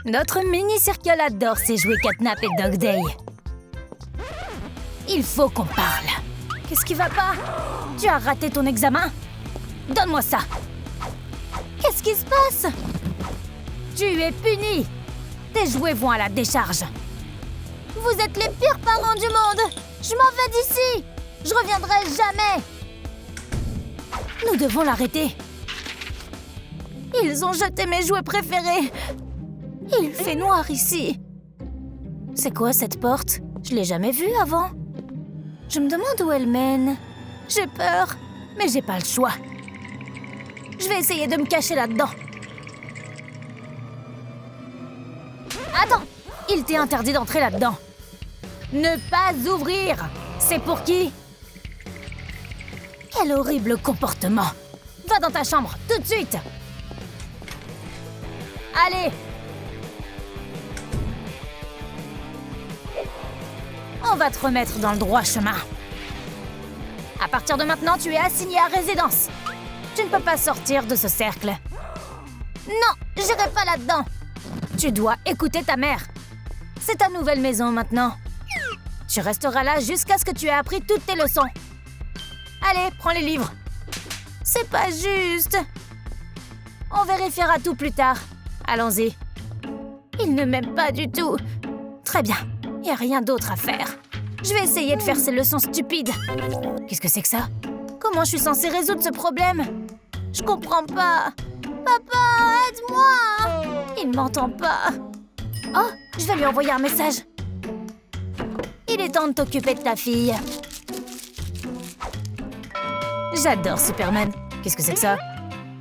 Notre mini-circle adore ses jouets Catnap et Dog Day. Il faut qu'on parle. Qu'est-ce qui va pas? Tu as raté ton examen? Donne-moi ça. Qu'est-ce qui se passe? Tu es puni. Tes jouets vont à la décharge. Vous êtes les pires parents du monde. Je m'en vais d'ici. Je reviendrai jamais. Nous devons l'arrêter. Ils ont jeté mes jouets préférés. Il fait noir ici. C'est quoi cette porte? Je l'ai jamais vue avant. Je me demande où elle mène. J'ai peur, mais j'ai pas le choix. Je vais essayer de me cacher là-dedans. Attends! Il t'est interdit d'entrer là-dedans. Ne pas ouvrir! C'est pour qui? Quel horrible comportement! Va dans ta chambre, tout de suite! Allez! On va te remettre dans le droit chemin. À partir de maintenant, tu es assigné à résidence. Tu ne peux pas sortir de ce cercle. Non, j'irai pas là-dedans. Tu dois écouter ta mère. C'est ta nouvelle maison maintenant. Tu resteras là jusqu'à ce que tu aies appris toutes tes leçons. Allez, prends les livres. C'est pas juste. On vérifiera tout plus tard. Allons-y. Il ne m'aime pas du tout. Très bien, il n'y a rien d'autre à faire. Je vais essayer de faire ces leçons stupides. Qu'est-ce que c'est que ça? Comment je suis censée résoudre ce problème? Je comprends pas. Papa, aide-moi! Il ne m'entend pas. Oh, je vais lui envoyer un message. Il est temps de t'occuper de ta fille. J'adore Superman. Qu'est-ce que c'est que ça?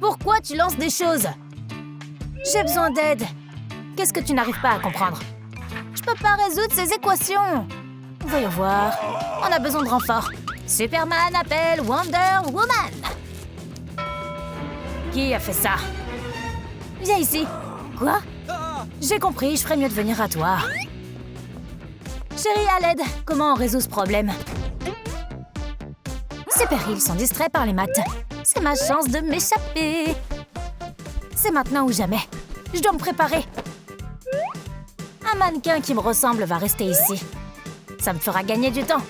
Pourquoi tu lances des choses? J'ai besoin d'aide. Qu'est-ce que tu n'arrives pas à comprendre? Je peux pas résoudre ces équations. Voyons voir. On a besoin de renfort. Superman appelle Wonder Woman. Qui a fait ça? Viens ici. Quoi? J'ai compris, je ferais mieux de venir à toi. Chérie, à l'aide. Comment on résout ce problème? Super, ils sont distraits par les maths. C'est ma chance de m'échapper. C'est maintenant ou jamais. Je dois me préparer. Un mannequin qui me ressemble va rester ici. Ça me fera gagner du temps.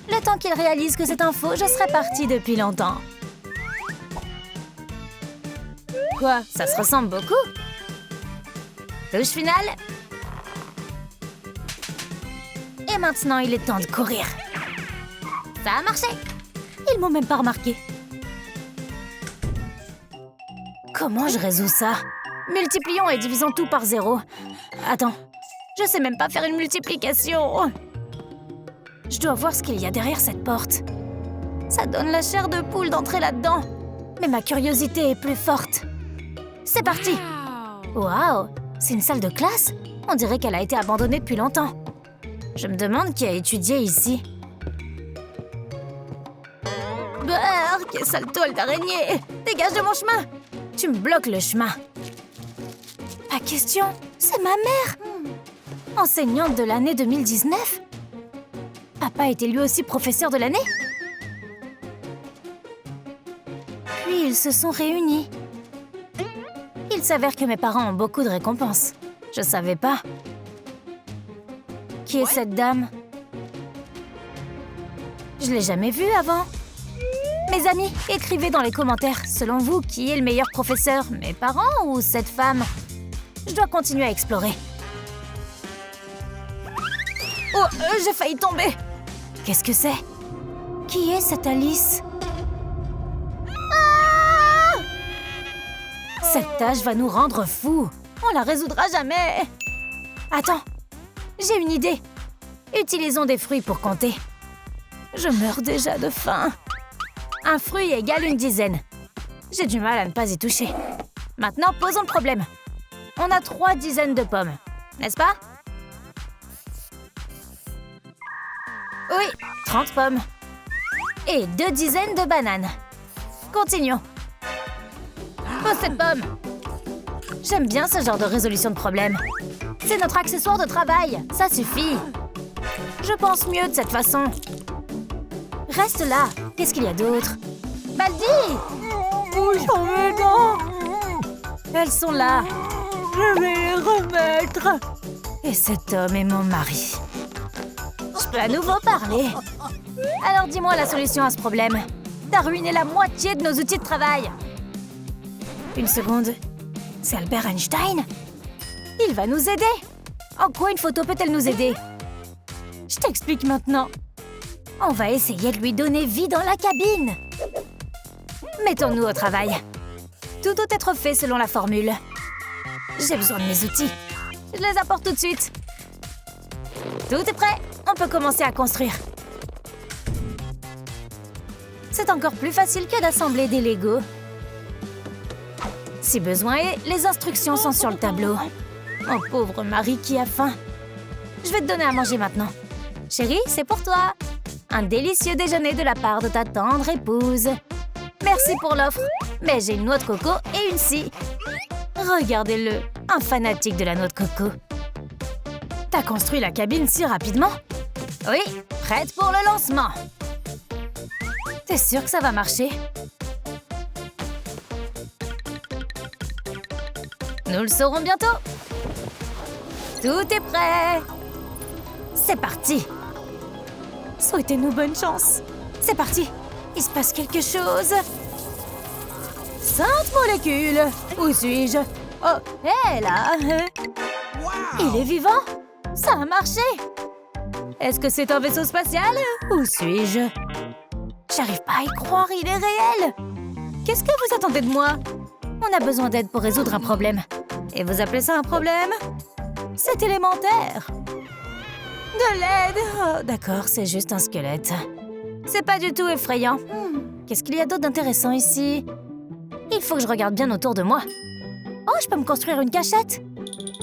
Le temps qu'il réalise que c'est un faux, je serais partie depuis longtemps. Quoi? Ça se ressemble beaucoup? Touche finale. Et maintenant, il est temps de courir. Ça a marché. Ils m'ont même pas remarqué. Comment je résous ça? Multiplions et divisons tout par 0. Attends, je sais même pas faire une multiplication. Je dois voir ce qu'il y a derrière cette porte. Ça donne la chair de poule d'entrer là-dedans. Mais ma curiosité est plus forte. C'est parti! Waouh! C'est une salle de classe? On dirait qu'elle a été abandonnée depuis longtemps. Je me demande qui a étudié ici. Brrr! Quelle sale toile d'araignée! Dégage de mon chemin! Tu me bloques le chemin. Pas question, c'est ma mère! Enseignante de l'année 2019? Papa était lui aussi professeur de l'année? Puis ils se sont réunis. Il s'avère que mes parents ont beaucoup de récompenses. Je savais pas. Qui est cette dame? Je l'ai jamais vue avant. Mes amis, écrivez dans les commentaires, selon vous, qui est le meilleur professeur, mes parents ou cette femme? Je dois continuer à explorer. Oh, j'ai failli tomber. Qu'est-ce que c'est? Qui est cette Alice? Ah! Cette tâche va nous rendre fous. On la résoudra jamais. Attends, j'ai une idée. Utilisons des fruits pour compter. Je meurs déjà de faim. Un fruit égale une dizaine. J'ai du mal à ne pas y toucher. Maintenant, posons le problème. On a 3 dizaines de pommes, n'est-ce pas? Oui, 30 pommes. Et 2 dizaines de bananes. Continuons. Pose cette pomme. J'aime bien ce genre de résolution de problème. C'est notre accessoire de travail, ça suffit. Je pense mieux de cette façon. Reste là. Qu'est-ce qu'il y a d'autre? Baldi! Oui, mes dents. Elles sont là. Je vais les remettre. Et cet homme est mon mari. Je peux à nouveau parler. Alors dis-moi la solution à ce problème. T'as ruiné la moitié de nos outils de travail. Une seconde. C'est Albert Einstein? Il va nous aider. En quoi une photo peut-elle nous aider? Je t'explique maintenant. On va essayer de lui donner vie dans la cabine. Mettons-nous au travail. Tout doit être fait selon la formule. J'ai besoin de mes outils. Je les apporte tout de suite. Tout est prêt. On peut commencer à construire. C'est encore plus facile que d'assembler des Legos. Si besoin est, les instructions sont sur le tableau. Oh, pauvre Marie qui a faim. Je vais te donner à manger maintenant. Chérie, c'est pour toi. Un délicieux déjeuner de la part de ta tendre épouse. Merci pour l'offre, mais j'ai une noix de coco et une scie. Regardez-le, un fanatique de la noix de coco. T'as construit la cabine si rapidement? Oui, prête pour le lancement. T'es sûre que ça va marcher? Nous le saurons bientôt. Tout est prêt. C'est parti. Souhaitez-nous bonne chance. C'est parti. Il se passe quelque chose. Sainte molécule. Où suis-je? Oh, hé là. Il est vivant. Ça a marché. Est-ce que c'est un vaisseau spatial? Où suis-je? J'arrive pas à y croire, il est réel. Qu'est-ce que vous attendez de moi? On a besoin d'aide pour résoudre un problème. Et vous appelez ça un problème? C'est élémentaire. De l'aide. Oh, d'accord, c'est juste un squelette. C'est pas du tout effrayant. Qu'est-ce qu'il y a d'autre d'intéressant ici? Il faut que je regarde bien autour de moi. Oh, je peux me construire une cachette.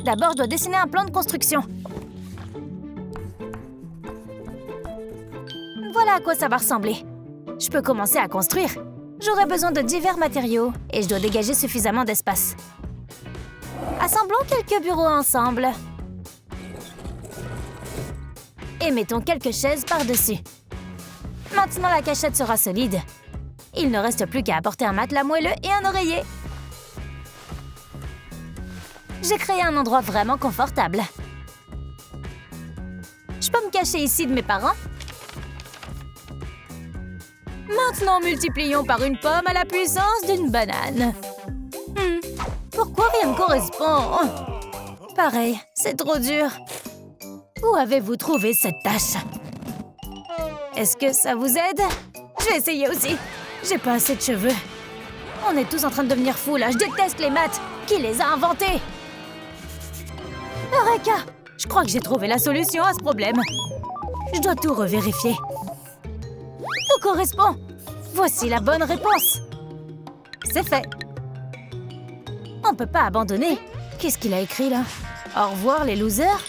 D'abord, je dois dessiner un plan de construction. Voilà à quoi ça va ressembler. Je peux commencer à construire. J'aurai besoin de divers matériaux et je dois dégager suffisamment d'espace. Assemblons quelques bureaux ensemble. Et mettons quelques chaises par-dessus. Maintenant, la cachette sera solide. Il ne reste plus qu'à apporter un matelas moelleux et un oreiller. J'ai créé un endroit vraiment confortable. Je peux me cacher ici de mes parents? Maintenant, multiplions par une pomme à la puissance d'une banane. Pourquoi rien ne correspond? Pareil, c'est trop dur. Où avez-vous trouvé cette tâche? Est-ce que ça vous aide? Je vais essayer aussi. J'ai pas assez de cheveux. On est tous en train de devenir fous là. Je déteste les maths. Qui les a inventés? Eureka! Je crois que j'ai trouvé la solution à ce problème. Je dois tout revérifier. Tout correspond. Voici la bonne réponse. C'est fait. On peut pas abandonner. Qu'est-ce qu'il a écrit là? Au revoir les losers.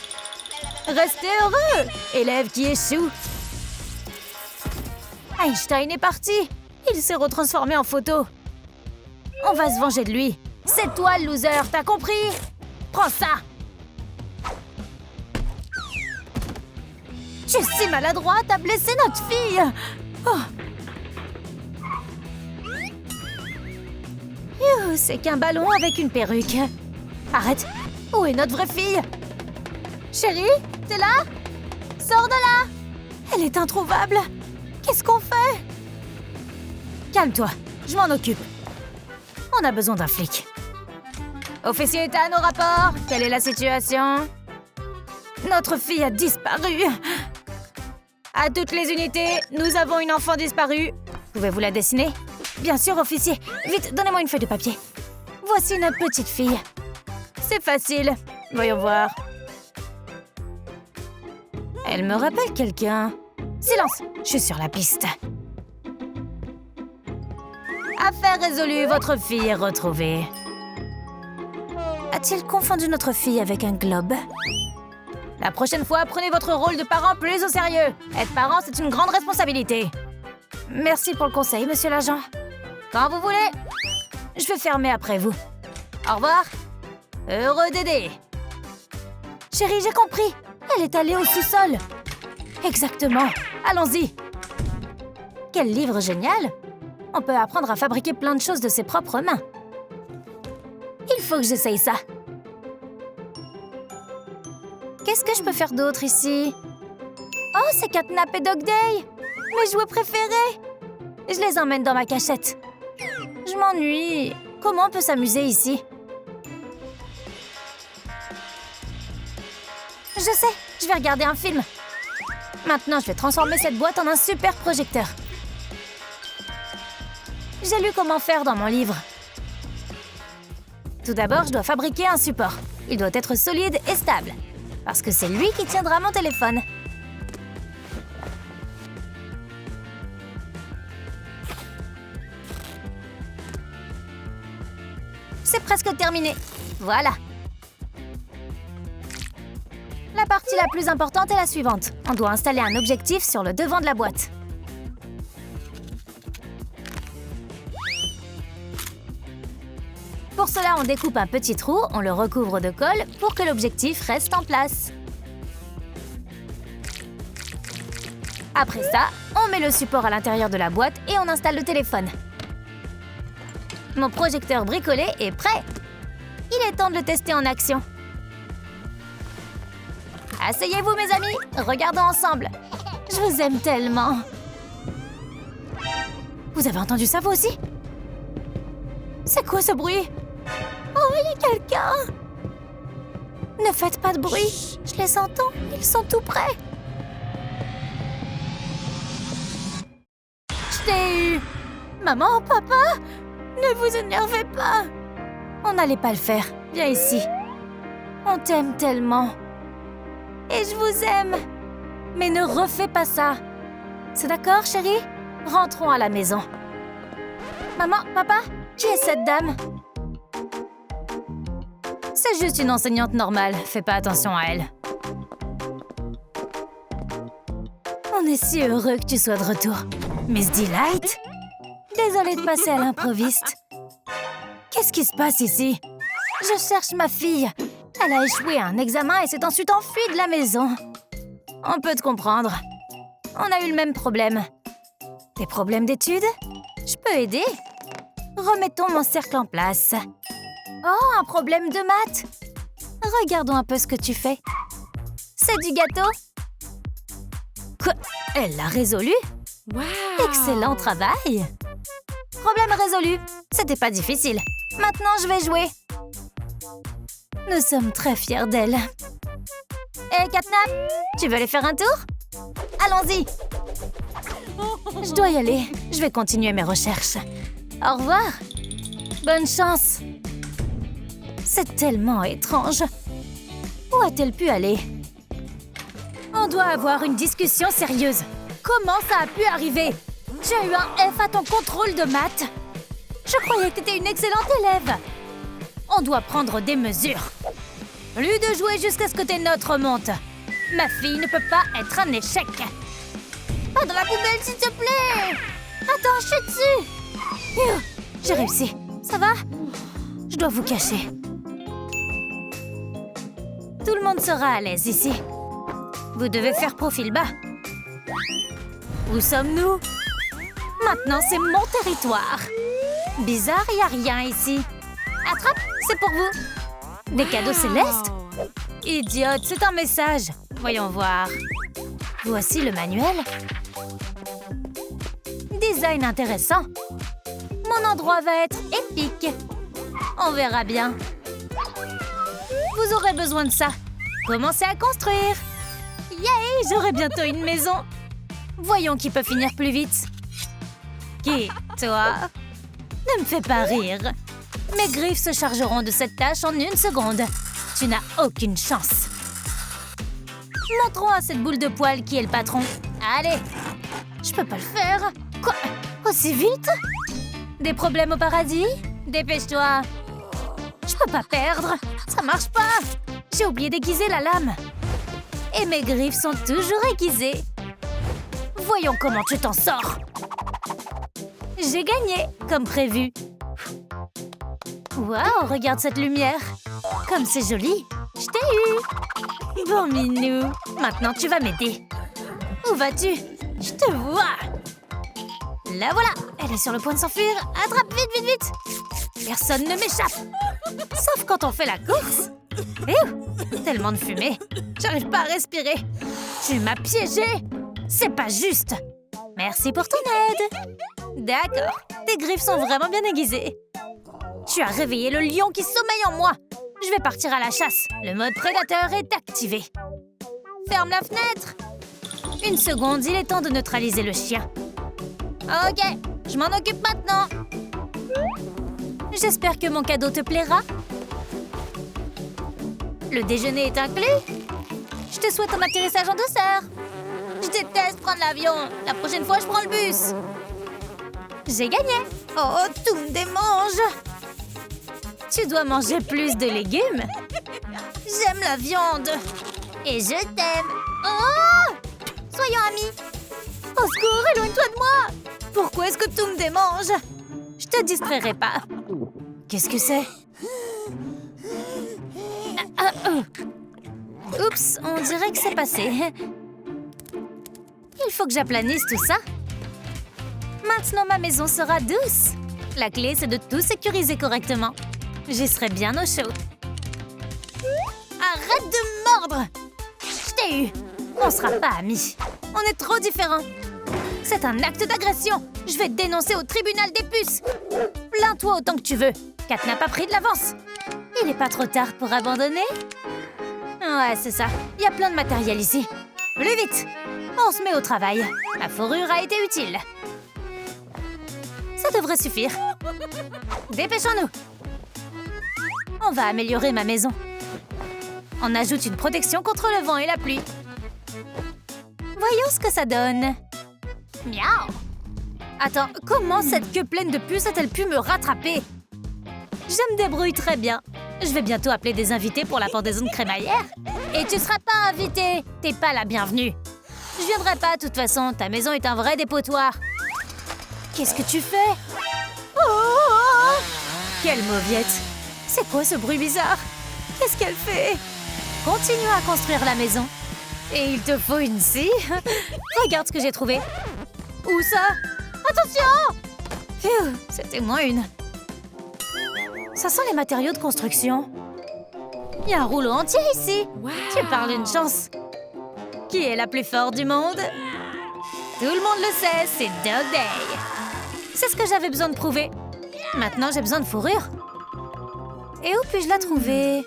Restez heureux, élève qui échoue. Einstein est parti. Il s'est retransformé en photo. On va se venger de lui. C'est toi le loser, t'as compris? Prends ça. Tu es si maladroit, t'as blessé notre fille. Oh. C'est qu'un ballon avec une perruque. Arrête. Où est notre vraie fille? Chérie, t'es là? Sors de là. Elle est introuvable. Qu'est-ce qu'on fait? Calme-toi, je m'en occupe. On a besoin d'un flic. Officier Ethan au rapport. Quelle est la situation? Notre fille a disparu. À toutes les unités, nous avons une enfant disparue. Pouvez-vous la dessiner? Bien sûr, officier. Vite, donnez-moi une feuille de papier. Voici notre petite fille. C'est facile. Voyons voir. Elle me rappelle quelqu'un. Silence, je suis sur la piste. Affaire résolue, votre fille est retrouvée. A-t-il confondu notre fille avec un globe? La prochaine fois, prenez votre rôle de parent plus au sérieux. Être parent, c'est une grande responsabilité. Merci pour le conseil, monsieur l'agent. Quand vous voulez. Je vais fermer après vous. Au revoir. Heureux d'aider. Chérie, j'ai compris. Elle est allée au sous-sol. Exactement. Allons-y. Quel livre génial. On peut apprendre à fabriquer plein de choses de ses propres mains. Il faut que j'essaye ça. Qu'est-ce que je peux faire d'autre ici? Oh, c'est Catnap et Dog Day! Mes jouets préférés! Je les emmène dans ma cachette. Je m'ennuie. Comment on peut s'amuser ici? Je sais, je vais regarder un film. Maintenant, je vais transformer cette boîte en un super projecteur. J'ai lu comment faire dans mon livre. Tout d'abord, je dois fabriquer un support. Il doit être solide et stable, parce que c'est lui qui tiendra mon téléphone. C'est presque terminé. Voilà. La partie la plus importante est la suivante. On doit installer un objectif sur le devant de la boîte. Pour cela, on découpe un petit trou, on le recouvre de colle pour que l'objectif reste en place. Après ça, on met le support à l'intérieur de la boîte et on installe le téléphone. Mon projecteur bricolé est prêt. Il est temps de le tester en action. Asseyez-vous, mes amis, regardons ensemble. Je vous aime tellement. Vous avez entendu ça, vous aussi? C'est quoi ce bruit? Oh, il y a quelqu'un! Ne faites pas de bruit, je les entends, ils sont tout près. Je t'ai eu! Maman, papa, ne vous énervez pas. On n'allait pas le faire, viens ici. On t'aime tellement. Et je vous aime. Mais ne refais pas ça. C'est d'accord, chérie? Rentrons à la maison. Maman, papa, qui est cette dame? C'est juste une enseignante normale. Fais pas attention à elle. On est si heureux que tu sois de retour. Miss Delight? Désolée de passer à l'improviste. Qu'est-ce qui se passe ici? Je cherche ma fille. Elle a échoué à un examen et s'est ensuite enfuie de la maison. On peut te comprendre. On a eu le même problème. Des problèmes d'études? Je peux aider? Remettons mon cercle en place. Oh, un problème de maths? Regardons un peu ce que tu fais. C'est du gâteau? Quoi? Elle l'a résolu? Wow! Excellent travail! Problème résolu. C'était pas difficile. Maintenant, je vais jouer. Nous sommes très fiers d'elle. Hé, Catnap, tu veux aller faire un tour? Allons-y! Je dois y aller. Je vais continuer mes recherches. Au revoir! Bonne chance! C'est tellement étrange. Où a-t-elle pu aller? On doit avoir une discussion sérieuse. Comment ça a pu arriver? Tu as eu un F à ton contrôle de maths. Je croyais que tu étais une excellente élève. On doit prendre des mesures. Plus de jouer jusqu'à ce que tes notes remontent. Ma fille ne peut pas être un échec. Pas dans la poubelle, s'il te plaît. Attends, je suis dessus. J'ai réussi. Ça va? Je dois vous cacher. Tout le monde sera à l'aise ici. Vous devez faire profil bas. Où sommes-nous? Maintenant, c'est mon territoire. Bizarre, il n'y a rien ici. Attrape, c'est pour vous. Des cadeaux célestes? Idiote, c'est un message. Voyons voir. Voici le manuel. Design intéressant. Mon endroit va être épique. On verra bien. Vous aurez besoin de ça. Commencez à construire. Yay, j'aurai bientôt une maison. Voyons qui peut finir plus vite. Qui? Toi? Ne me fais pas rire. Mes griffes se chargeront de cette tâche en 1 seconde. Tu n'as aucune chance. Montrons à cette boule de poil qui est le patron. Allez. Je peux pas le faire. Quoi? Aussi vite? Des problèmes au paradis? Dépêche-toi. Je peux pas perdre. Ça marche pas. J'ai oublié d'aiguiser la lame. Et mes griffes sont toujours aiguisées. Voyons comment tu t'en sors. J'ai gagné, comme prévu. Waouh, regarde cette lumière. Comme c'est joli. Je t'ai eu. Bon minou, maintenant tu vas m'aider. Où vas-tu? Je te vois. La voilà. Elle est sur le point de s'enfuir. Attrape vite, vite, vite. Personne ne m'échappe. Sauf quand on fait la course. Tellement de fumée. J'arrive pas à respirer. Tu m'as piégé. C'est pas juste. Merci pour ton aide. D'accord. Tes griffes sont vraiment bien aiguisées. Tu as réveillé le lion qui sommeille en moi. Je vais partir à la chasse. Le mode prédateur est activé. Ferme la fenêtre. Une seconde, il est temps de neutraliser le chien. Ok, je m'en occupe maintenant. J'espère que mon cadeau te plaira. Le déjeuner est inclus. Je te souhaite un atterrissage en douceur. Je déteste prendre l'avion. La prochaine fois, je prends le bus. J'ai gagné. Oh, tout me démange. Tu dois manger plus de légumes. J'aime la viande. Et je t'aime. Oh! Soyons amis. Au secours, éloigne-toi de moi. Pourquoi est-ce que tout me démange? Je te distrairai pas. Qu'est-ce que c'est? Oups, on dirait que c'est passé. Il faut que j'aplanisse tout ça. Maintenant, ma maison sera douce. La clé, c'est de tout sécuriser correctement. J'y serai bien au chaud. Arrête de me mordre! Je t'ai eu. On sera pas amis. On est trop différents. C'est un acte d'agression. Je vais te dénoncer au tribunal des puces. Plains-toi autant que tu veux. Kat n'a pas pris de l'avance. Il est pas trop tard pour abandonner? Ouais, c'est ça. Il y a plein de matériel ici. Plus vite! On se met au travail. La fourrure a été utile. Ça devrait suffire. Dépêchons-nous. On va améliorer ma maison. On ajoute une protection contre le vent et la pluie. Voyons ce que ça donne. Miaou! Attends, comment cette queue pleine de puces a-t-elle pu me rattraper? Je me débrouille très bien. Je vais bientôt appeler des invités pour la pendaison de crémaillère. Et tu seras pas invité. T'es pas la bienvenue. Je viendrai pas, de toute façon. Ta maison est un vrai dépotoir. Qu'est-ce que tu fais? Oh! Quelle mauviette! C'est quoi ce bruit bizarre? Qu'est-ce qu'elle fait? Continue à construire la maison. Et il te faut une scie? Regarde ce que j'ai trouvé. Où ça? Attention! Phew, c'était moins une. Ça sent les matériaux de construction. Il y a un rouleau entier ici. Wow. Tu parles d'une chance. Qui est la plus forte du monde? Tout le monde le sait, c'est Dog Day. C'est ce que j'avais besoin de prouver. Maintenant, j'ai besoin de fourrure. Et où puis-je la trouver?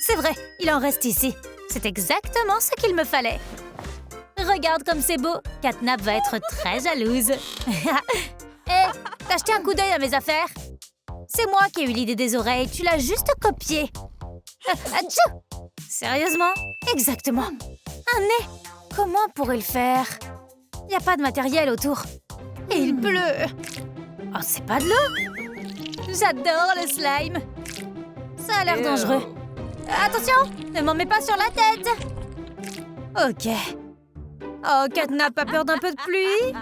C'est vrai, il en reste ici. C'est exactement ce qu'il me fallait. Regarde comme c'est beau. Catnap va être très jalouse. Hé, t'as jeté un coup d'œil à mes affaires? C'est moi qui ai eu l'idée des oreilles. Tu l'as juste copié. Atchou! Sérieusement? Exactement. Un nez. Comment on pourrait le faire? Il n'y a pas de matériel autour. Et il pleut. Oh, c'est pas de l'eau? J'adore le slime. Ça a l'air dangereux. Attention! Ne m'en mets pas sur la tête! Ok. Oh, Catnap a peur d'un peu de pluie?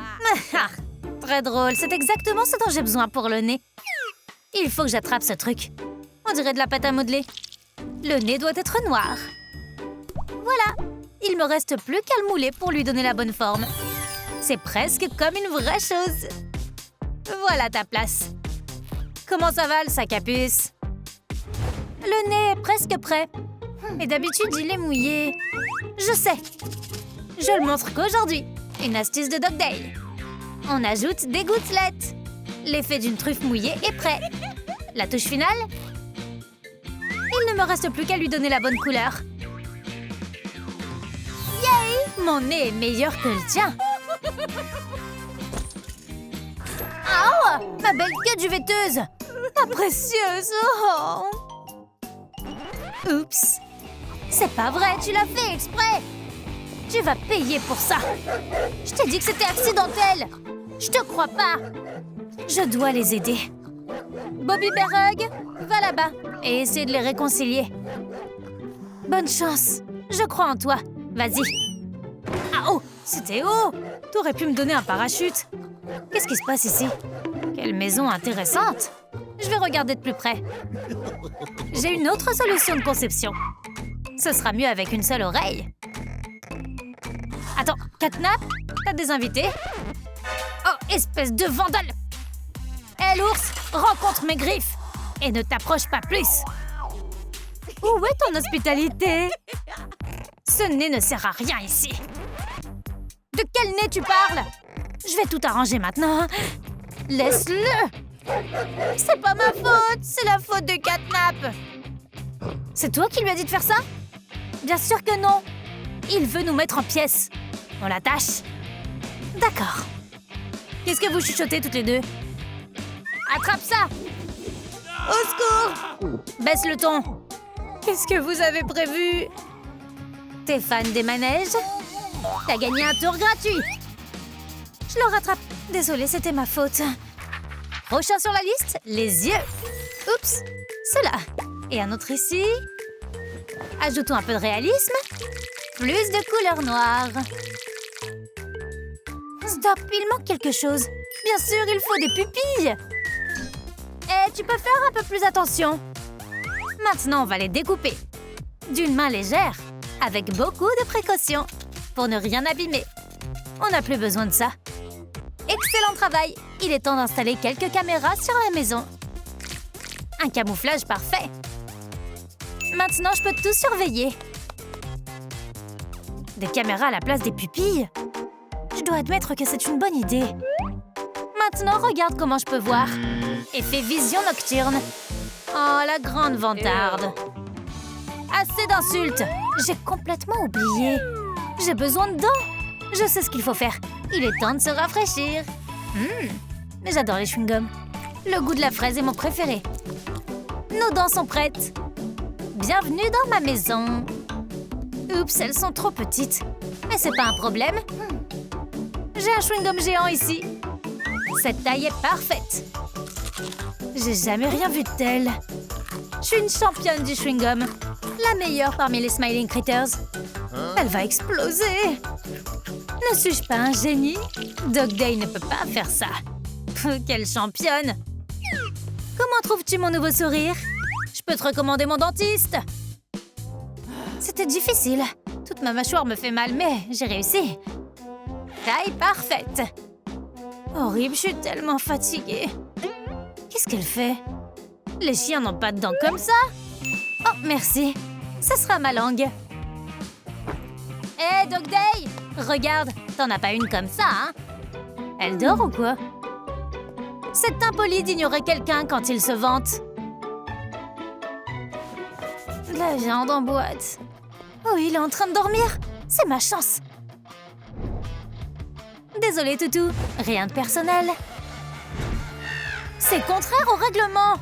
Très drôle. C'est exactement ce dont j'ai besoin pour le nez. Il faut que j'attrape ce truc. On dirait de la pâte à modeler. Le nez doit être noir. Voilà. Il me reste plus qu'à le mouler pour lui donner la bonne forme. C'est presque comme une vraie chose. Voilà ta place. Comment ça va, le sac à puce? Le nez est presque prêt. Mais d'habitude, il est mouillé. Je sais. Je le montre qu'aujourd'hui. Une astuce de Dog Day. On ajoute des gouttelettes. L'effet d'une truffe mouillée est prêt. La touche finale? Il ne me reste plus qu'à lui donner la bonne couleur. Yay! Mon nez est meilleur que le tien. Oh! Ma belle queue duvetteuse! Ma précieuse! Oh! Oups! C'est pas vrai, tu l'as fait exprès! Tu vas payer pour ça! Je t'ai dit que c'était accidentel! Je te crois pas! Je dois les aider. Bobby Berrug, va là-bas et essaie de les réconcilier. Bonne chance! Je crois en toi. Vas-y. Ah oh! C'était haut! T'aurais pu me donner un parachute. Qu'est-ce qui se passe ici? Quelle maison intéressante! Je vais regarder de plus près. J'ai une autre solution de conception. Ce sera mieux avec une seule oreille. Attends, Catnap, t'as des invités? Oh, espèce de vandale! Hé, l'ours, rencontre mes griffes! Et ne t'approche pas plus! Où est ton hospitalité? Ce nez ne sert à rien ici. De quel nez tu parles? Je vais tout arranger maintenant. Laisse-le! C'est pas ma faute, c'est la faute de Catnap. C'est toi qui lui as dit de faire ça? Bien sûr que non. Il veut nous mettre en pièces. On l'attache? D'accord. Qu'est-ce que vous chuchotez toutes les deux? Attrape ça! Au secours! Baisse le ton. Qu'est-ce que vous avez prévu? T'es fan des manèges? T'as gagné un tour gratuit. Je le rattrape. Désolée, c'était ma faute. Prochain sur la liste, les yeux. Oups, cela. Et un autre ici. Ajoutons un peu de réalisme. Plus de couleur noire. Stop, il manque quelque chose. Bien sûr, il faut des pupilles. Et tu peux faire un peu plus attention. Maintenant, on va les découper. D'une main légère, avec beaucoup de précautions, pour ne rien abîmer. On n'a plus besoin de ça. Excellent travail. Il est temps d'installer quelques caméras sur la maison. Un camouflage parfait. Maintenant, je peux tout surveiller. Des caméras à la place des pupilles? Je dois admettre que c'est une bonne idée. Maintenant, regarde comment je peux voir. Effet vision nocturne. Oh, la grande vantarde. Assez d'insultes. J'ai complètement oublié. J'ai besoin de dents. Je sais ce qu'il faut faire. Il est temps de se rafraîchir. Mais j'adore les chewing-gums. Le goût de la fraise est mon préféré. Nos dents sont prêtes. Bienvenue dans ma maison. Oups, elles sont trop petites. Mais c'est pas un problème. J'ai un chewing-gum géant ici. Cette taille est parfaite. J'ai jamais rien vu de tel. Je suis une championne du chewing-gum. La meilleure parmi les Smiling Critters. Elle va exploser. Ne suis-je pas un génie? Dog Day ne peut pas faire ça. Quelle championne! Comment trouves-tu mon nouveau sourire? Je peux te recommander mon dentiste. C'était difficile. Toute ma mâchoire me fait mal, mais j'ai réussi. Taille parfaite. Horrible, je suis tellement fatiguée. Qu'est-ce qu'elle fait? Les chiens n'ont pas de dents comme ça? Oh, merci. Ce sera ma langue. Hé, Dog Day! Regarde, t'en as pas une comme ça, hein? Elle dort ou quoi? C'est impoli d'ignorer quelqu'un quand il se vante. De la viande en boîte. Oh, il est en train de dormir. C'est ma chance. Désolée, Toutou. Rien de personnel. C'est contraire au règlement.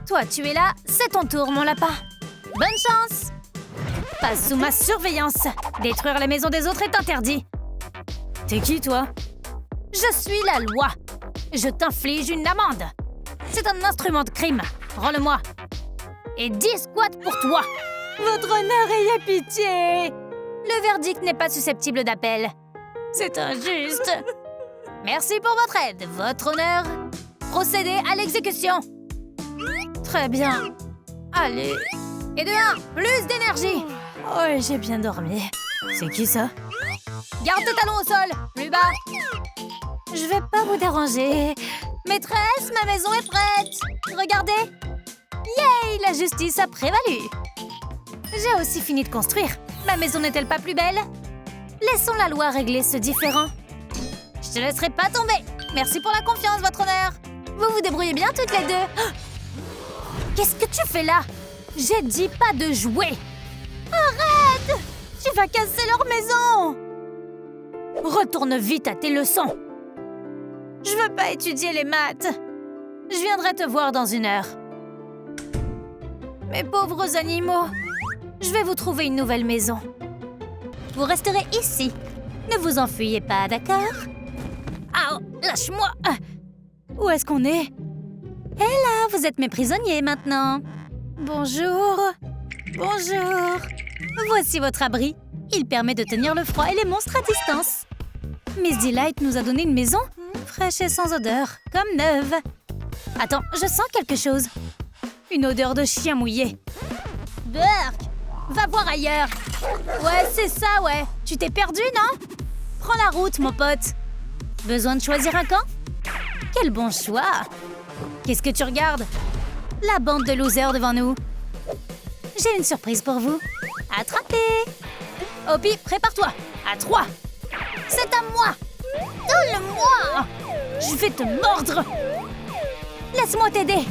Toi, tu es là. C'est ton tour, mon lapin. Bonne chance. Passe sous ma surveillance. Détruire la maison des autres est interdit. T'es qui, toi? Je suis la loi. Je t'inflige une amende. C'est un instrument de crime. Rends-le-moi. Et 10 squats pour toi. Votre honneur, ayez pitié. Le verdict n'est pas susceptible d'appel. C'est injuste. Merci pour votre aide, votre honneur. Procédez à l'exécution. Très bien. Allez. Et de 1, plus d'énergie. Oh, j'ai bien dormi. C'est qui ça? Garde tes talons au sol. Plus bas. Je vais pas vous déranger. Maîtresse, ma maison est prête. Regardez. Yay, la justice a prévalu. J'ai aussi fini de construire. Ma maison n'est-elle pas plus belle? Laissons la loi régler ce différend. Je te laisserai pas tomber. Merci pour la confiance, votre honneur. Vous vous débrouillez bien toutes les deux. Oh, qu'est-ce que tu fais là? J'ai dit pas de jouer. Arrête! Tu vas casser leur maison. Retourne vite à tes leçons. Je veux pas étudier les maths. Je viendrai te voir dans 1 heure. Mes pauvres animaux. Je vais vous trouver une nouvelle maison. Vous resterez ici. Ne vous enfuyez pas, d'accord? Ah, lâche-moi! Où est-ce qu'on est? Hé là, vous êtes mes prisonniers maintenant. Bonjour. Bonjour. Voici votre abri. Il permet de tenir le froid et les monstres à distance. Miss Delight nous a donné une maison fraîche et sans odeur, comme neuve. Attends, je sens quelque chose. Une odeur de chien mouillé. Burk! Va voir ailleurs. Ouais, c'est ça, ouais. Tu t'es perdu, non? Prends la route, mon pote. Besoin de choisir un camp? Quel bon choix. Qu'est-ce que tu regardes? La bande de losers devant nous. J'ai une surprise pour vous. Attrapez! Hopi, prépare-toi. À 3. C'est à moi. Donne-le-moi. Je vais te mordre. Laisse-moi t'aider.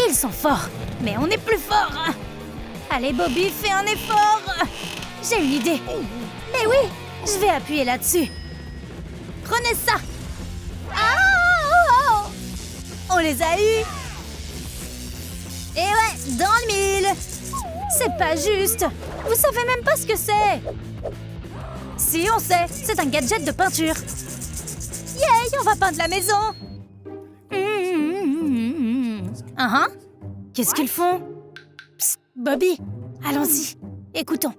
Ils sont forts, mais on est plus fort. Allez, Bobby, fais un effort. J'ai une idée. Mais oui, je vais appuyer là-dessus. Prenez ça. Ah! On les a eus. Et ouais, dans le mille. C'est pas juste. Vous savez même pas ce que c'est. Si, on sait. C'est un gadget de peinture. Yay, on va peindre la maison. Qu'est-ce qu'ils font? Psst, Bobby, allons-y. Écoutons.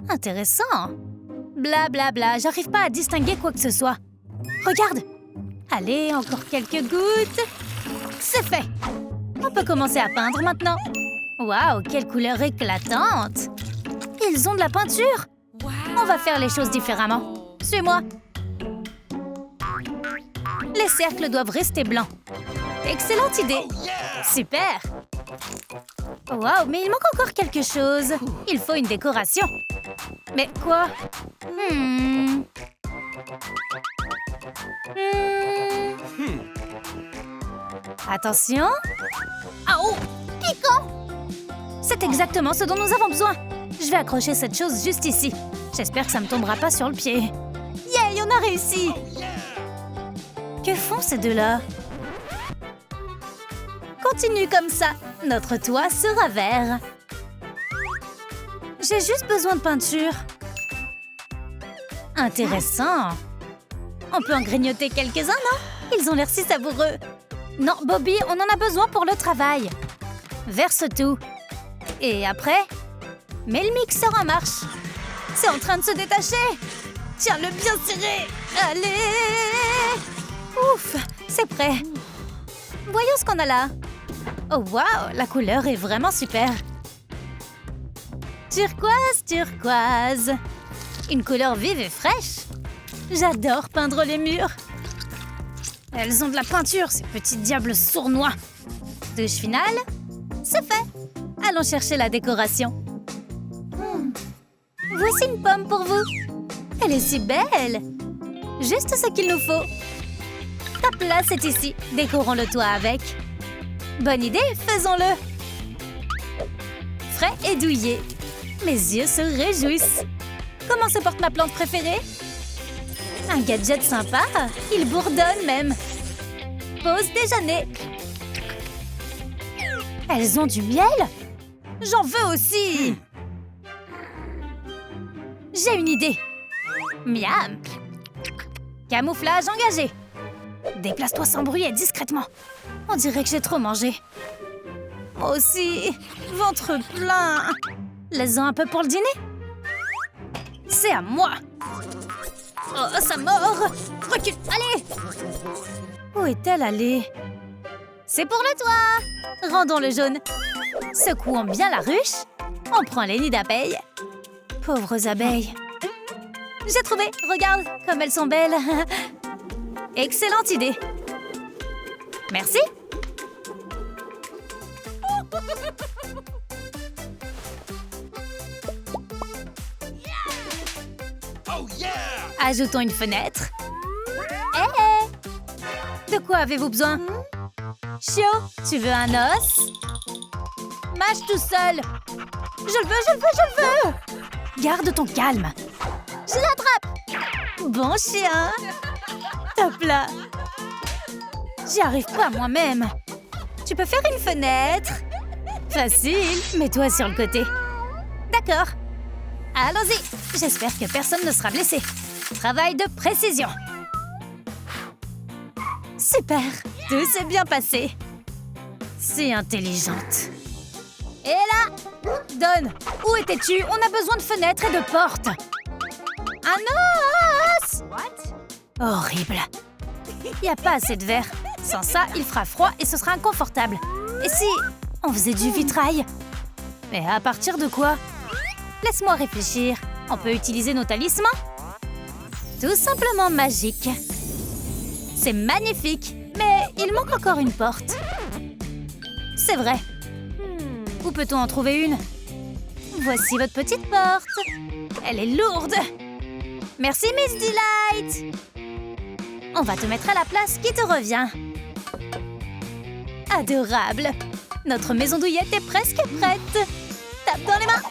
Intéressant. Bla bla bla, j'arrive pas à distinguer quoi que ce soit. Regarde. Allez, encore quelques gouttes. C'est fait. On peut commencer à peindre maintenant. Waouh, quelle couleur éclatante. Ils ont de la peinture. On va faire les choses différemment. Suis-moi. Les cercles doivent rester blancs. Excellente idée. Super. Waouh, mais il manque encore quelque chose. Il faut une décoration. Mais quoi? Attention. Ah oh, piquant. C'est exactement ce dont nous avons besoin. Je vais accrocher cette chose juste ici. J'espère que ça ne me tombera pas sur le pied. Yay, on a réussi. Que font ces deux-là? Continue comme ça. Notre toit sera vert. J'ai juste besoin de peinture. Intéressant. On peut en grignoter quelques-uns, non? Ils ont l'air si savoureux. Non, Bobby, on en a besoin pour le travail. Verse tout. Et après, mets le mixeur en marche. C'est en train de se détacher. Tiens-le bien serré. Allez! Ouf, c'est prêt. Voyons ce qu'on a là. Oh, waouh, la couleur est vraiment super. Turquoise, turquoise. Une couleur vive et fraîche. J'adore peindre les murs. Elles ont de la peinture, ces petits diables sournois. Touche finale. C'est fait. Allons chercher la décoration. Voici une pomme pour vous. Elle est si belle. Juste ce qu'il nous faut. Ta place est ici. Décorons le toit avec. Bonne idée, faisons-le. Frais et douillet. Mes yeux se réjouissent. Comment se porte ma plante préférée? Un gadget sympa. Il bourdonne même. Pause déjeuner. Elles ont du miel? J'en veux aussi. J'ai une idée. Miam. Camouflage engagé. Déplace-toi sans bruit et discrètement. On dirait que j'ai trop mangé. Moi aussi. Ventre plein. Laisse-en un peu pour le dîner. C'est à moi. Oh, ça mord. Recule, allez. Où est-elle allée? C'est pour le toit. Rendons le jaune. Secouons bien la ruche. On prend les nids d'abeilles. Pauvres abeilles. J'ai trouvé. Regarde comme elles sont belles. Excellente idée. Merci. Oh yeah! Ajoutons une fenêtre. Hé! De quoi avez-vous besoin? Chio, tu veux un os? Mâche tout seul. Je le veux, je le veux, je le veux. Garde ton calme. Je l'attrape. Bon chien. Top là. J'y arrive pas moi-même. Tu peux faire une fenêtre? Facile. Mets-toi sur le côté. D'accord. Allons-y. J'espère que personne ne sera blessé. Travail de précision. Super. Tout s'est bien passé. C'est intelligente. Et là, Donne, où étais-tu? On a besoin de fenêtres et de portes. Un os! Horrible. Il n'y a pas assez de verre. Sans ça, il fera froid et ce sera inconfortable. Et si on faisait du vitrail? Mais à partir de quoi? Laisse-moi réfléchir. On peut utiliser nos talismans? Tout simplement magique. C'est magnifique, mais il manque encore une porte. C'est vrai. Ou peut-on en trouver une? Voici votre petite porte. Elle est lourde. Merci, Miss Delight. On va te mettre à la place qui te revient. Adorable. Notre maison douillette est presque prête. Tape dans les mains.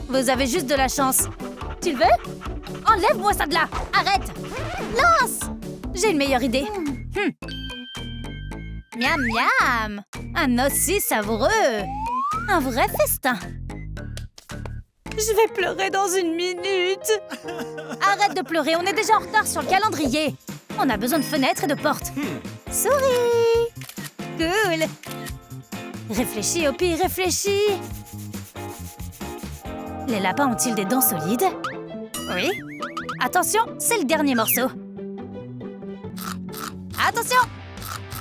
Vous avez juste de la chance. Tu le veux? Enlève-moi ça de là. Arrête. Lance. J'ai une meilleure idée. Miam miam. Un os si savoureux. Un vrai festin. Je vais pleurer dans une minute. Arrête de pleurer, on est déjà en retard sur le calendrier. On a besoin de fenêtres et de portes. Souris. Cool. Réfléchis, Opie, réfléchis. Les lapins ont-ils des dents solides? Oui. Attention, c'est le dernier morceau. Attention.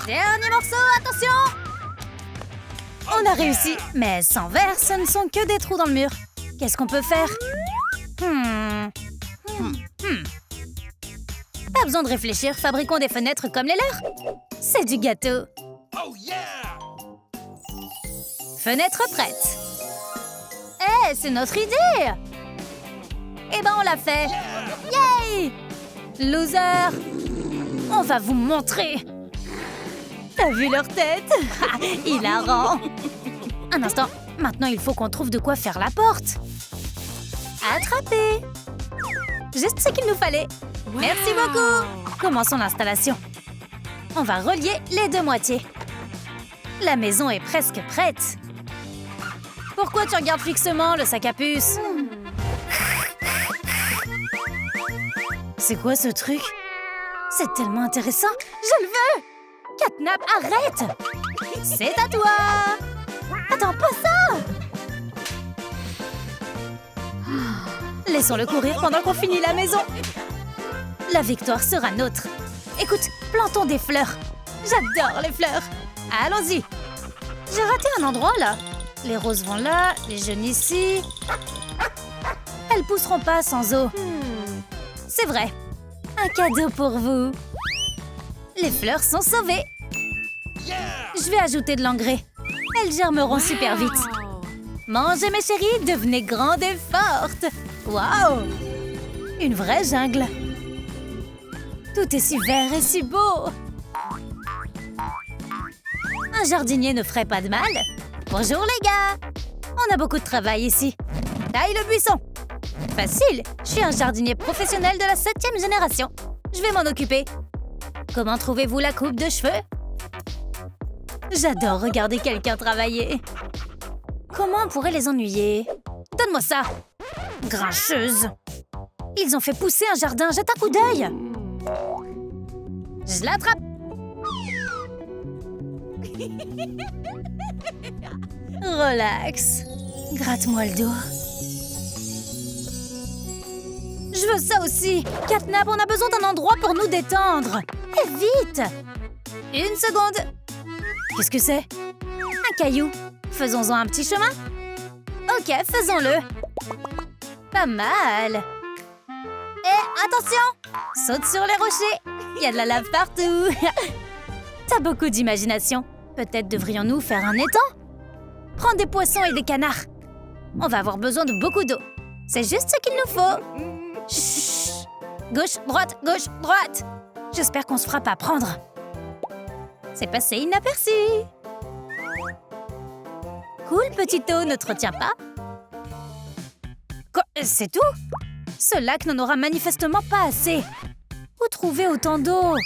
Dernier morceau, attention. On a réussi, mais sans verre, ce ne sont que des trous dans le mur. Qu'est-ce qu'on peut faire? Pas besoin de réfléchir, fabriquons des fenêtres comme les leurs. C'est du gâteau. Oh yeah! Fenêtre prête. Eh, c'est notre idée! Eh ben, on l'a fait. Yay! Loser! On va vous montrer. T'as vu leur tête? Hilarant. Un instant. Maintenant, il faut qu'on trouve de quoi faire la porte. Attrapé. Juste ce qu'il nous fallait. Wow. Merci beaucoup. Commençons l'installation. On va relier les deux moitiés. La maison est presque prête. Pourquoi tu regardes fixement le sac à puce? C'est quoi ce truc? C'est tellement intéressant. Je le veux. Catnap, arrête. C'est à toi. Attends, pas ça. Laissons-le courir pendant qu'on finit la maison. La victoire sera nôtre. Écoute, plantons des fleurs. J'adore les fleurs. Allons-y. J'ai raté un endroit, là. Les roses vont là, les jeunes ici. Elles pousseront pas sans eau. C'est vrai. Un cadeau pour vous. Les fleurs sont sauvées. Je vais ajouter de l'engrais. Elles germeront super vite. Mangez, mes chéris, devenez grandes et fortes. Waouh! Une vraie jungle. Tout est si vert et si beau. Un jardinier ne ferait pas de mal. Bonjour les gars. On a beaucoup de travail ici. Taille le buisson. Facile, je suis un jardinier professionnel de la 7e génération. Je vais m'en occuper. Comment trouvez-vous la coupe de cheveux? J'adore regarder quelqu'un travailler. Comment on pourrait les ennuyer? Donne-moi ça. Grincheuse. Ils ont fait pousser un jardin, jette un coup d'œil. Je l'attrape. Relax. Gratte-moi le dos. Je veux ça aussi. Catnap, on a besoin d'un endroit pour nous détendre. Et vite. Une seconde. Qu'est-ce que c'est? Un caillou. Faisons-en un petit chemin. Ok, faisons-le. Pas mal. Et attention! Saute sur les rochers. Il y a de la lave partout. T'as beaucoup d'imagination. Peut-être devrions-nous faire un étang? Prends des poissons et des canards. On va avoir besoin de beaucoup d'eau. C'est juste ce qu'il nous faut. Chut. Gauche, droite. J'espère qu'on se fera pas prendre. C'est passé inaperçu. Cool, petite eau, ne te retiens pas. Quoi? C'est tout? Ce lac n'en aura manifestement pas assez. Où trouver autant d'eau?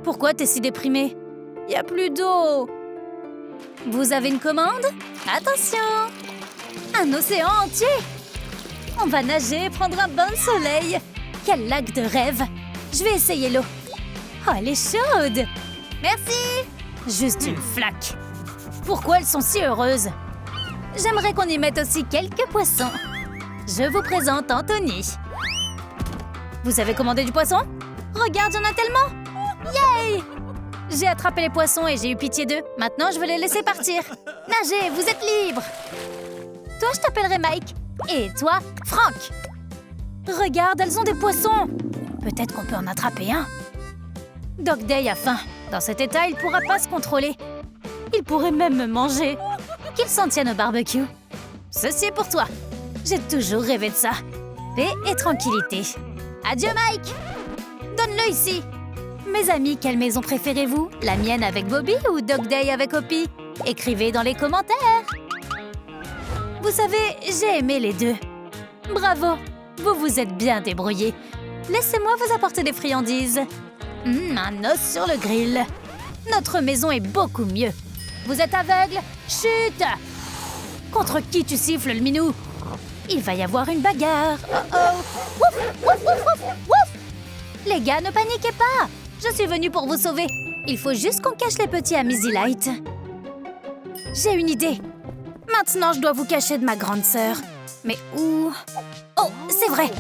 Pourquoi t'es si déprimée? Y a plus d'eau. Vous avez une commande? Attention! Un océan entier! On va nager et prendre un bain de soleil. Quel lac de rêve! Je vais essayer l'eau. Oh, elle est chaude! Merci! Juste une flaque. Pourquoi elles sont si heureuses? J'aimerais qu'on y mette aussi quelques poissons. Je vous présente Anthony. Vous avez commandé du poisson? Regarde, y'en a tellement! Yay! J'ai attrapé les poissons et j'ai eu pitié d'eux. Maintenant, je veux les laisser partir. Nagez, vous êtes libres! Toi, je t'appellerai Mike. Et toi, Frank. Regarde, elles ont des poissons. Peut-être qu'on peut en attraper un. Dog Day a faim. Dans cet état, il pourra pas se contrôler. Il pourrait même me manger. Qu'ils s'en tiennent au barbecue. Ceci est pour toi. J'ai toujours rêvé de ça. Paix et tranquillité. Adieu, Mike. Donne-le ici. Mes amis, quelle maison préférez-vous? La mienne avec Bobby ou Dog Day avec Hoppy? Écrivez dans les commentaires. Vous savez, j'ai aimé les deux. Bravo, vous vous êtes bien débrouillés. Laissez-moi vous apporter des friandises. Un os sur le grill. Notre maison est beaucoup mieux. Vous êtes aveugle? Chut! Contre qui tu siffles, le minou? Il va y avoir une bagarre. Oh-oh! Wouf! Wouf! Wouf! Wouf! Wouf! Les gars, ne paniquez pas! Je suis venue pour vous sauver. Il faut juste qu'on cache les petits à Mizzy Light. J'ai une idée. Maintenant, je dois vous cacher de ma grande sœur. Mais où? Oh, c'est vrai!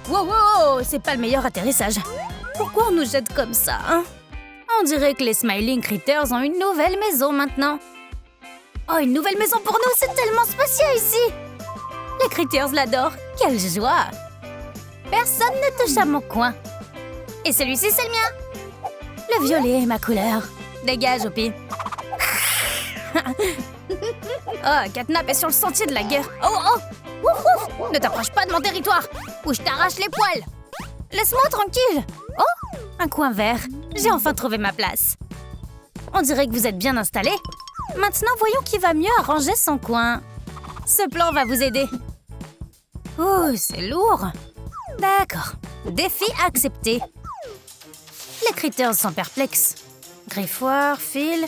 Wow, wow, c'est pas le meilleur atterrissage. Pourquoi on nous jette comme ça, hein? On dirait que les Smiling Critters ont une nouvelle maison maintenant. Oh, une nouvelle maison pour nous, c'est tellement spatial ici! Les Critters l'adorent. Quelle joie! Personne ne touche à mon coin. Et celui-ci, c'est le mien. Le violet est ma couleur. Dégage, Hoppy. Oh, Catnap est sur le sentier de la guerre. Oh, oh! Ouf, ouf! Ne t'approche pas de mon territoire, ou je t'arrache les poils. Laisse-moi tranquille. Oh, un coin vert. J'ai enfin trouvé ma place. On dirait que vous êtes bien installés. Maintenant, voyons qui va mieux arranger son coin. Ce plan va vous aider. Oh, c'est lourd. D'accord. Défi accepté. Les critters sont perplexes. Griffoir, fil...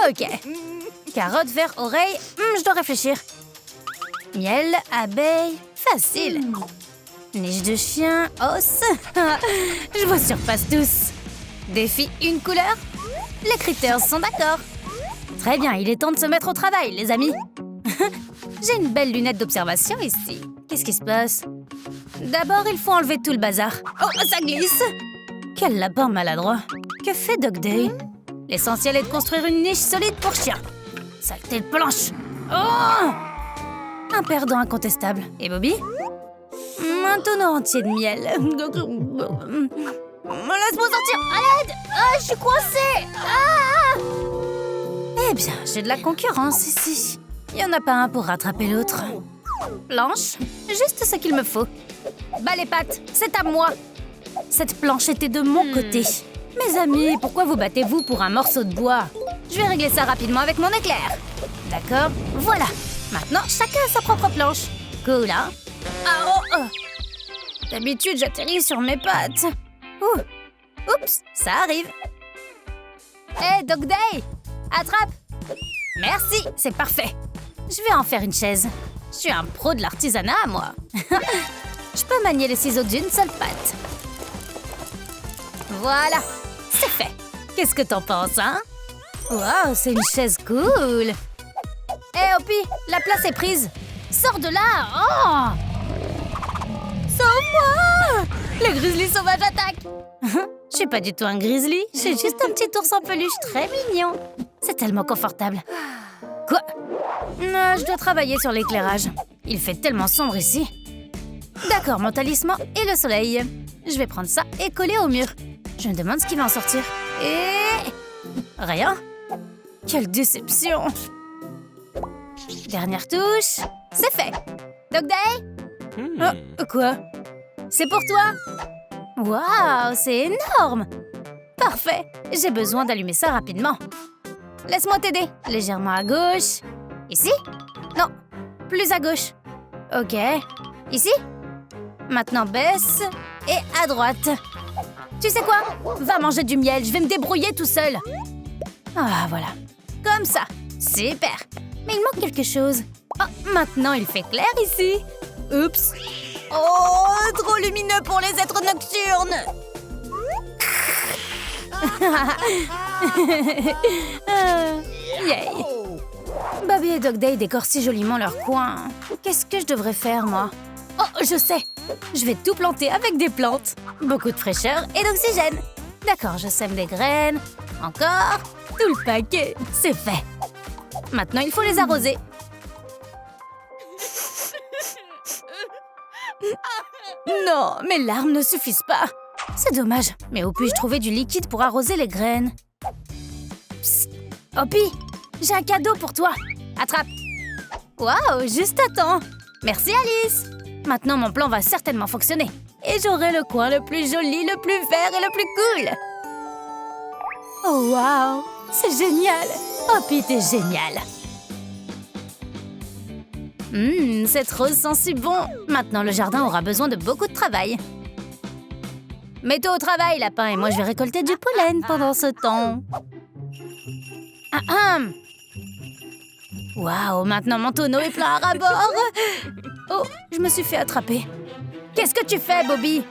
Ok. Carotte, vert, oreille... je dois réfléchir. Miel, abeille... Facile. Niche de chien, os... Je vous surpasse tous. Défi une couleur? Les critters sont d'accord. Très bien, il est temps de se mettre au travail, les amis. J'ai une belle lunette d'observation ici. Qu'est-ce qui se passe? D'abord, il faut enlever tout le bazar. Oh, ça glisse! Quel lapin maladroit. Que fait Dog Day? L'essentiel est de construire une niche solide pour chien. Saleté de planche. Oh! Un perdant incontestable. Et Bobby? Un tonneau entier de miel. Laisse-moi sortir! À l'aide! Ah, je suis coincée! Ah! Eh bien, j'ai de la concurrence ici. Il n'y en a pas un pour rattraper l'autre. Planche, juste ce qu'il me faut. Bas les pattes, c'est à moi. Cette planche était de mon côté. Mes amis, pourquoi vous battez-vous pour un morceau de bois? Je vais régler ça rapidement avec mon éclair. D'accord, voilà. Maintenant, chacun a sa propre planche. Cool, hein? Ah, oh, oh. D'habitude, j'atterris sur mes pattes. Ouh. Oups, ça arrive. Hé, Dog Day! Attrape! Merci, c'est parfait. Je vais en faire une chaise. Je suis un pro de l'artisanat, moi. Je peux manier les ciseaux d'une seule patte. Voilà, c'est fait. Qu'est-ce que t'en penses, hein? Waouh, c'est une chaise cool. Hé, Hoppy, la place est prise. Sors de là! Oh! Sauve-moi! Le grizzly sauvage attaque! Je suis pas du tout un grizzly, je suis juste un petit ours en peluche très mignon. C'est tellement confortable. Quoi? Je dois travailler sur l'éclairage. Il fait tellement sombre ici. D'accord, mon talisman et le soleil. Je vais prendre ça et coller au mur. Je me demande ce qui va en sortir. Et... rien. Quelle déception! Dernière touche. C'est fait. Dog Day? Oh, quoi? C'est pour toi? Waouh, c'est énorme! Parfait, j'ai besoin d'allumer ça rapidement. Laisse-moi t'aider. Légèrement à gauche. Ici? Non, plus à gauche. Ok. Ici? Maintenant baisse et à droite. Tu sais quoi? Va manger du miel, je vais me débrouiller tout seul. Ah, voilà. Comme ça. Super. Mais il manque quelque chose. Oh, maintenant il fait clair ici. Oups. Oh, trop lumineux pour les êtres nocturnes. Yay. Bobby et Dog Day décorent si joliment leur coin. Qu'est-ce que je devrais faire, moi? Oh, je sais. Je vais tout planter avec des plantes. Beaucoup de fraîcheur et d'oxygène. D'accord, je sème des graines. Encore. Tout le paquet. C'est fait. Maintenant, il faut les arroser. Non, mes larmes ne suffisent pas. C'est dommage, mais où puis-je trouver du liquide pour arroser les graines? Psst, Hoppy, J'ai un cadeau pour toi. Attrape. Waouh, juste à temps. Merci Alice. Maintenant, mon plan va certainement fonctionner. Et j'aurai le coin le plus joli, le plus vert et le plus cool. Oh, waouh, c'est génial. Oh, Pete est génial. Cette rose sent si bon. Maintenant, le jardin aura besoin de beaucoup de travail. Mets-toi au travail, lapin, et moi, je vais récolter du pollen pendant ce temps. Waouh, maintenant mon tonneau est plein à ras-bord. Oh, je me suis fait attraper. Qu'est-ce que tu fais, Bobby?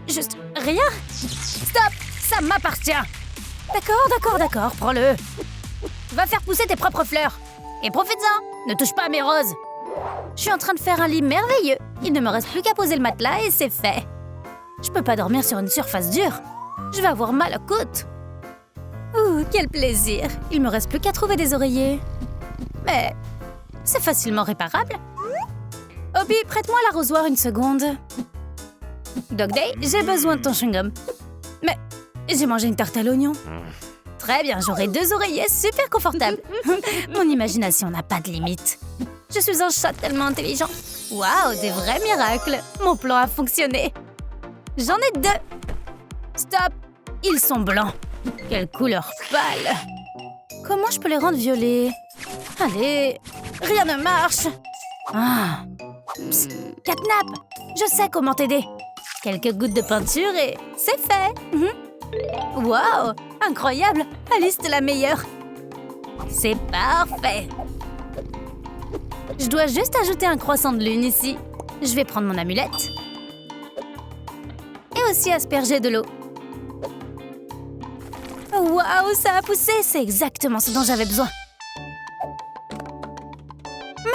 Juste rien. Stop, ça m'appartient. D'accord, prends-le. Va faire pousser tes propres fleurs. Et profite-en, ne touche pas à mes roses. Je suis en train de faire un lit merveilleux. Il ne me reste plus qu'à poser le matelas et c'est fait. Je peux pas dormir sur une surface dure. Je vais avoir mal aux côtes. Ouh, quel plaisir! Il me reste plus qu'à trouver des oreillers. Mais c'est facilement réparable. Obi, prête-moi l'arrosoir une seconde. Dog Day, j'ai besoin de ton chewing-gum. Mais j'ai mangé une tarte à l'oignon. Très bien, j'aurai 2 oreillers super confortables. Mon imagination n'a pas de limite. Je suis un chat tellement intelligent. Waouh, des vrais miracles! Mon plan a fonctionné. J'en ai 2. Stop! Ils sont blancs. Quelle couleur pâle! Comment je peux les rendre violets? Allez, rien ne marche! Ah. Psst, Catnap, je sais comment t'aider. Quelques gouttes de peinture et c'est fait! Waouh, incroyable! Alice, t'es la meilleure! C'est parfait! Je dois juste ajouter un croissant de lune ici. Je vais prendre mon amulette. Et aussi asperger de l'eau. Waouh, ça a poussé! C'est exactement ce dont j'avais besoin.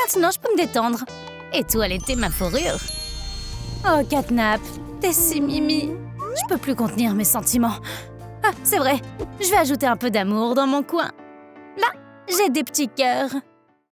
Maintenant, je peux me détendre et toiletter ma fourrure. Oh, Catnap, t'es si mimi. Je peux plus contenir mes sentiments. Ah, c'est vrai, je vais ajouter un peu d'amour dans mon coin. Là, j'ai des petits cœurs.